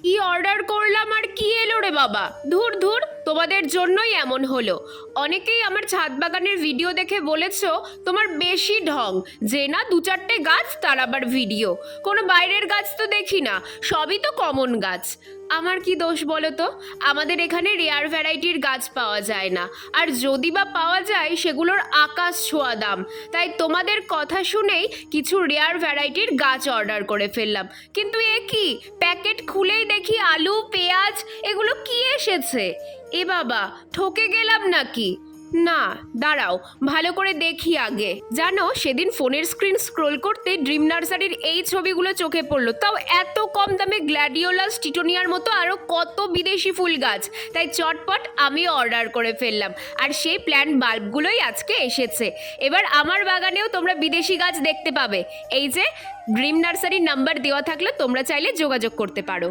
কি অর্ডার করলাম আর কি এলো রে বাবা, ধুর ধুর, তোমাদের জন্যই এমন হলো। অনেকেই আমার ছাদ বাগানের ভিডিও দেখে বলেছো তোমার বেশি ঢং, যে না দু চারটে গাছ তার আবার ভিডিও। কোনো বাইরের গাছ তো দেখি না, সবই তো কমন গাছ। আমার কি দোষ বলো তো? আমাদের এখানে রেয়ার ভ্যারাইটির গাছ পাওয়া যায় না, আর যদি বা পাওয়া যায় সেগুলোর আকাশ ছোঁয়া দাম। তাই তোমাদের কথা শুনেই কিছু রেয়ার ভ্যারাইটির গাছ অর্ডার করে ফেললাম। কিন্তু এ কি, প্যাকেট খুলেই দেখি আলু পেঁয়াজ এগুলো কি এসেছে! এ বাবা, ঠকে গেলাম নাকি? না, দাঁড়াও ভালো করে দেখি আগে। জানো, সেদিন ফোনের স্ক্রিন স্ক্রোল করতে ড্রিম নার্সারির এই ছবিগুলো চোখে পড়লো, তাও এত কম দামে গ্ল্যাডিওলাস টিটোনিয়ার মতো আরও কত বিদেশি ফুল গাছ। তাই চটপট আমি অর্ডার করে ফেললাম, আর সেই প্ল্যান্ট বাল্বগুলোই আজকে এসেছে। এবার আমার বাগানেও তোমরা বিদেশি গাছ দেখতে পাবে। এই যে ড্রিম নার্সারির নাম্বার দেওয়া থাকলে তোমরা চাইলে যোগাযোগ করতে পারো।